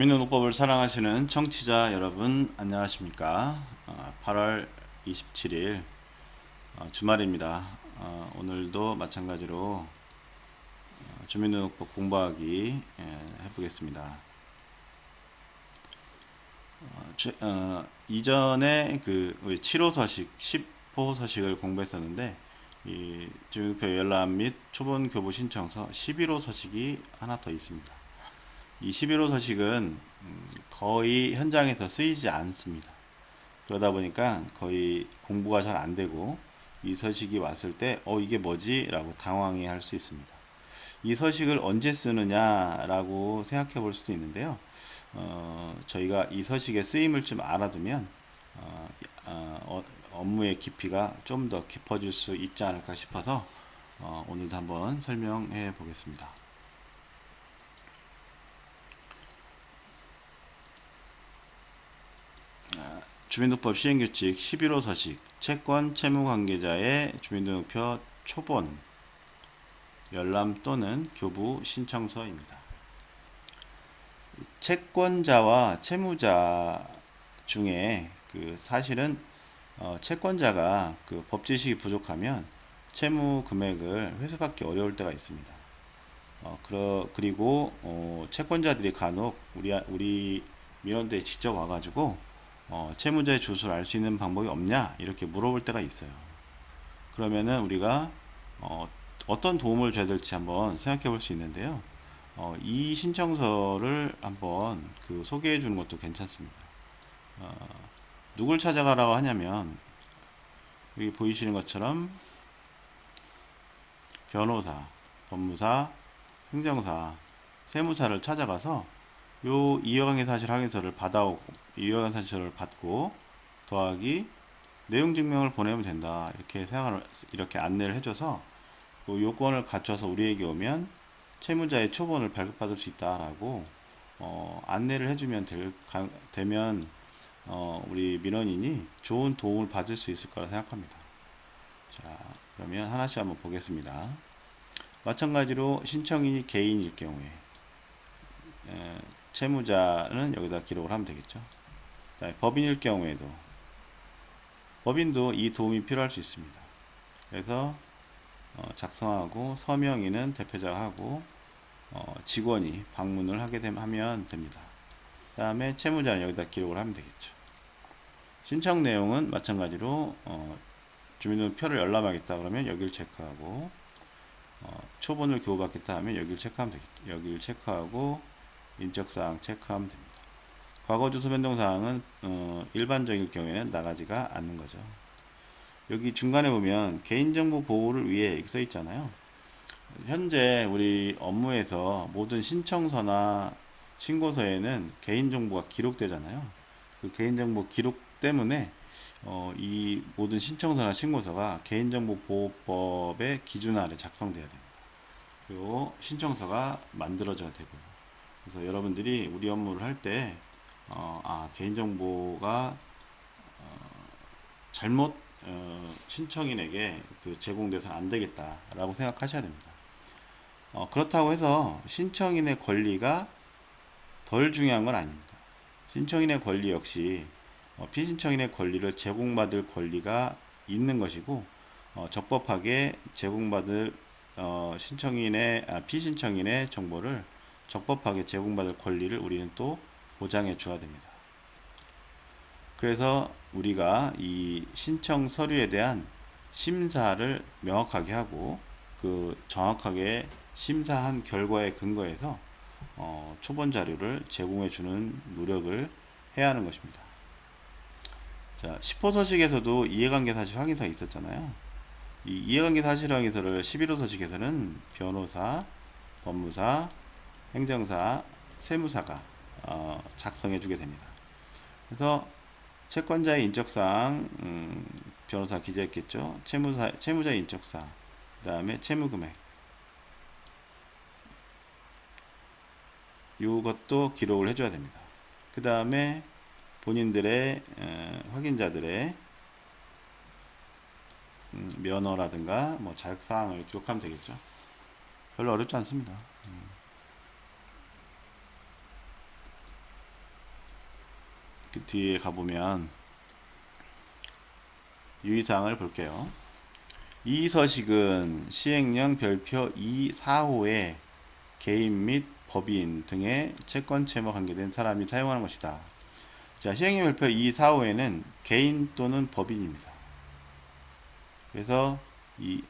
주민등록법을 사랑하시는 청취자 여러분 안녕하십니까. 8월 27일 주말입니다. 오늘도 마찬가지로 주민등록법 공부하기 해보겠습니다. 이전에 우리 7호 서식, 10호 서식을 공부했었는데 이 주민등록표 열람 및 초본 교부 신청서 11호 서식이 하나 더 있습니다. 이 11호 서식은 거의 현장에서 쓰이지 않습니다. 그러다 보니까 거의 공부가 잘 안 되고 이 서식이 왔을 때 이게 뭐지? 라고 당황해 할 수 있습니다. 이 서식을 언제 쓰느냐 라고 생각해 볼 수도 있는데요. 저희가 이 서식의 쓰임을 좀 알아두면 업무의 깊이가 좀 더 깊어질 수 있지 않을까 싶어서 오늘도 한번 설명해 보겠습니다. 주민등록법 시행규칙 11호 서식 채권 채무 관계자의 주민등록표 초본 열람 또는 교부 신청서입니다. 채권자와 채무자 중에 사실은 채권자가 법지식이 부족하면 채무 금액을 회수받기 어려울 때가 있습니다. 그리고 채권자들이 간혹 우리 민원대에 직접 와가지고 채무자의 주소를 알 수 있는 방법이 없냐 이렇게 물어볼 때가 있어요. 그러면은 우리가 어떤 도움을 줘야 될지 한번 생각해 볼 수 있는데요. 이 신청서를 한번 소개해 주는 것도 괜찮습니다. 누굴 찾아가라고 하냐면 여기 보이시는 것처럼 변호사, 법무사, 행정사, 세무사를 찾아가서 요 이해관계 사실 확인서를 이해관계 사실을 받고 더하기 내용 증명을 보내면 된다. 이렇게 안내를 해줘서 그 요건을 갖춰서 우리에게 오면 채무자의 초본을 발급받을 수 있다라고 안내를 해주면 되면 우리 민원인이 좋은 도움을 받을 수 있을 거라 생각합니다. 자, 그러면 하나씩 한번 보겠습니다. 마찬가지로 신청인이 개인일 경우에 채무자는 여기다 기록을 하면 되겠죠. 법인일 경우에도 법인도 이 도움이 필요할 수 있습니다. 그래서 작성하고 서명인은 대표자가 하고 직원이 방문을 하면 됩니다. 그 다음에 채무자는 여기다 기록을 하면 되겠죠. 신청 내용은 마찬가지로 주민등록표를 열람하겠다 그러면 여기를 체크하고 초본을 교부받겠다 하면 여기를 체크하면 되겠죠. 여기를 체크하고 인적사항 체크하면 됩니다. 과거 주소 변동사항은 일반적일 경우에는 나가지가 않는 거죠. 여기 중간에 보면 개인정보 보호를 위해 이렇게 써 있잖아요. 현재 우리 업무에서 모든 신청서나 신고서에는 개인정보가 기록되잖아요. 그 개인정보 기록 때문에 이 모든 신청서나 신고서가 개인정보보호법의 기준 아래 작성돼야 됩니다. 그리고 신청서가 만들어져야 되고요. 그래서 여러분들이 우리 업무를 할 때 개인정보가 잘못 신청인에게 제공돼서는 안 되겠다라고 생각하셔야 됩니다. 그렇다고 해서 신청인의 권리가 덜 중요한 건 아닙니다. 신청인의 권리 역시 피신청인의 권리를 제공받을 권리가 있는 것이고 적법하게 제공받을 피신청인의 정보를 적법하게 제공받을 권리를 우리는 또 보장해 줘야 됩니다. 그래서 우리가 이 신청 서류에 대한 심사를 명확하게 하고 정확하게 심사한 결과에 근거해서 초본 자료를 제공해 주는 노력을 해야 하는 것입니다. 자, 10호 서식에서도 이해관계 사실 확인서가 있었잖아요. 이 이해관계 사실 확인서를 11호 서식에서는 변호사, 법무사, 행정사, 세무사가 작성해 주게 됩니다. 그래서 채권자의 인적사항 변호사 기재했겠죠. 채무자의 인적사항, 그 다음에 채무금액 이것도 기록을 해줘야 됩니다. 그 다음에 본인들의 확인자들의 면허라든가 자격사항을 기록하면 되겠죠. 별로 어렵지 않습니다. 그 뒤에 가보면 유의사항을 볼게요. 이 서식은 시행령 별표 2, 4호에 개인 및 법인 등의 채권 채무와 관계된 사람이 사용하는 것이다. 자, 시행령 별표 2, 4호에는 개인 또는 법인입니다. 그래서 이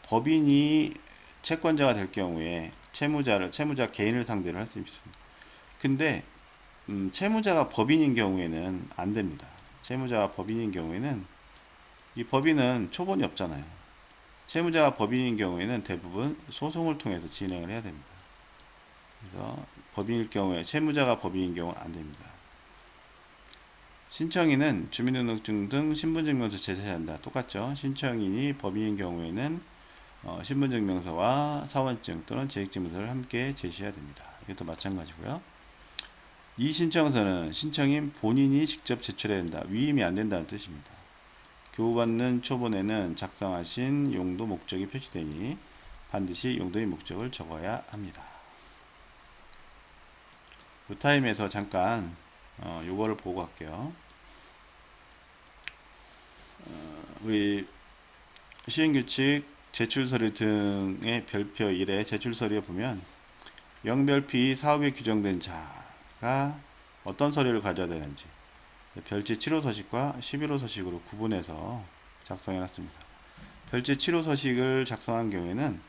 법인이 채권자가 될 경우에 채무자 개인을 상대로 할 수 있습니다. 근데 채무자가 법인인 경우에는 안 됩니다. 채무자가 법인인 경우에는 이 법인은 초본이 없잖아요. 채무자가 법인인 경우에는 대부분 소송을 통해서 진행을 해야 됩니다. 그래서 법인일 경우에 채무자가 법인인 경우는 안 됩니다. 신청인은 주민등록증 등 신분증명서 제시해야 한다. 똑같죠. 신청인이 법인인 경우에는 신분증명서와 사원증 또는 재직증명서를 함께 제시해야 됩니다. 이것도 마찬가지고요. 이 신청서는 신청인 본인이 직접 제출해야 된다. 위임이 안 된다는 뜻입니다. 교부받는 초본에는 작성하신 용도 목적이 표시되니 반드시 용도의 목적을 적어야 합니다. 이 타임에서 잠깐 요거를 보고 갈게요. 우리 시행규칙 제출서류 등의 별표 1에 제출서류에 보면 영별피 사업에 규정된 자가 어떤 서류를 가져야 되는지 별지 7호 서식과 11호 서식으로 구분해서 작성해 놨습니다. 별지 7호 서식을 작성한 경우에는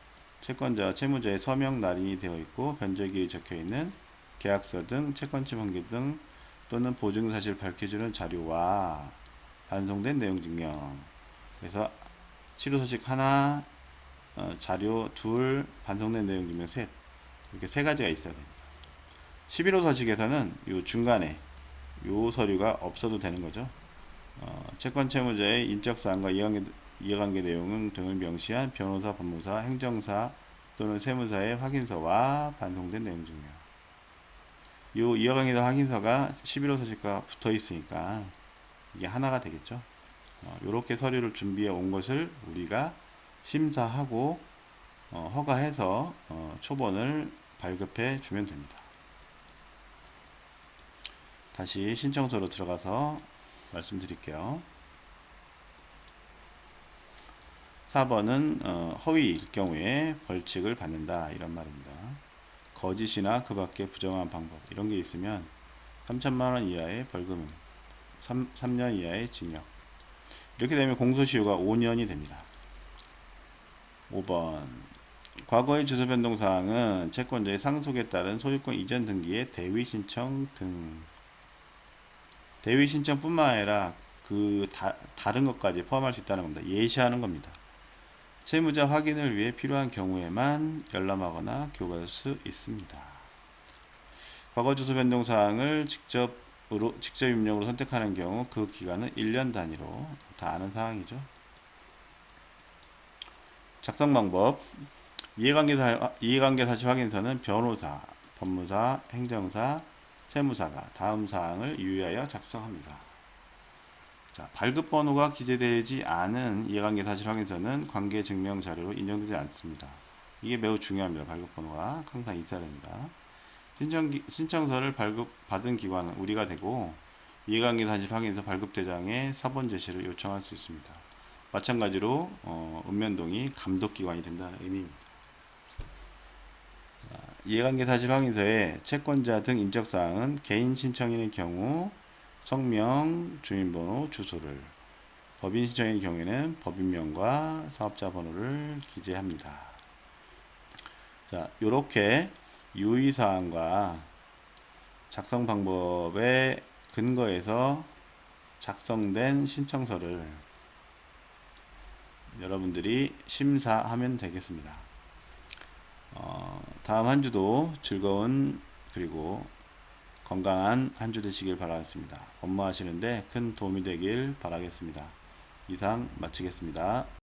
채권자와 채무자의 서명 날인이 되어 있고 변제기일이 적혀 있는 계약서 등 채권침 관계 등 또는 보증 사실을 밝혀주는 자료와 반송된 내용 증명. 그래서 7호 서식 하나, 자료 둘, 반송된 내용 증명 셋. 이렇게 세 가지가 있어야 됩니다. 11호 서식에서는 이 중간에 요 서류가 없어도 되는 거죠. 채권 채무자의 인적사항과 이해관계 내용 등을 명시한 변호사, 법무사, 행정사 또는 세무사의 확인서와 반송된 내용 증명. 요 이해관계 확인서가 11호 서식과 붙어 있으니까 이게 하나가 되겠죠. 요렇게 서류를 준비해 온 것을 우리가 심사하고 허가해서 초본을 발급해 주면 됩니다. 다시 신청서로 들어가서 말씀드릴게요. 4번은 허위일 경우에 벌칙을 받는다 이런 말입니다. 거짓이나 그 밖의 부정한 방법 이런 게 있으면 3천만원 이하의 벌금, 3년 이하의 징역. 이렇게 되면 공소시효가 5년이 됩니다. 5번 과거의 주소 변동 사항은 채권자의 상속에 따른 소유권 이전 등기의 대위 신청 등 대위 신청뿐만 아니라 다른 것까지 포함할 수 있다는 겁니다. 예시하는 겁니다. 채무자 확인을 위해 필요한 경우에만 열람하거나 교부할 수 있습니다. 과거 주소 변동 사항을 직접 입력으로 선택하는 경우 그 기간은 1년 단위로 다 아는 사항이죠. 작성 방법 이해관계 사실 확인서는 변호사, 법무사, 행정사, 세무사가 다음 사항을 유의하여 작성합니다. 자, 발급 번호가 기재되지 않은 이해관계 사실 확인서는 관계 증명 자료로 인정되지 않습니다. 이게 매우 중요합니다. 발급 번호가 항상 있어야 됩니다. 신청서를 발급받은 기관은 우리가 되고 이해관계 사실 확인서 발급대장에 사본 제시를 요청할 수 있습니다. 마찬가지로 읍면동이 감독기관이 된다는 의미입니다. 이해관계 사실 확인서에 채권자 등 인적사항은 개인 신청인의 경우 성명, 주민번호, 주소를, 법인 신청인의 경우에는 법인명과 사업자 번호를 기재합니다. 자, 요렇게 유의사항과 작성 방법에 근거해서 작성된 신청서를 여러분들이 심사하면 되겠습니다. 다음 한 주도 즐거운 그리고 건강한 한 주 되시길 바라겠습니다. 업무하시는데 큰 도움이 되길 바라겠습니다. 이상 마치겠습니다.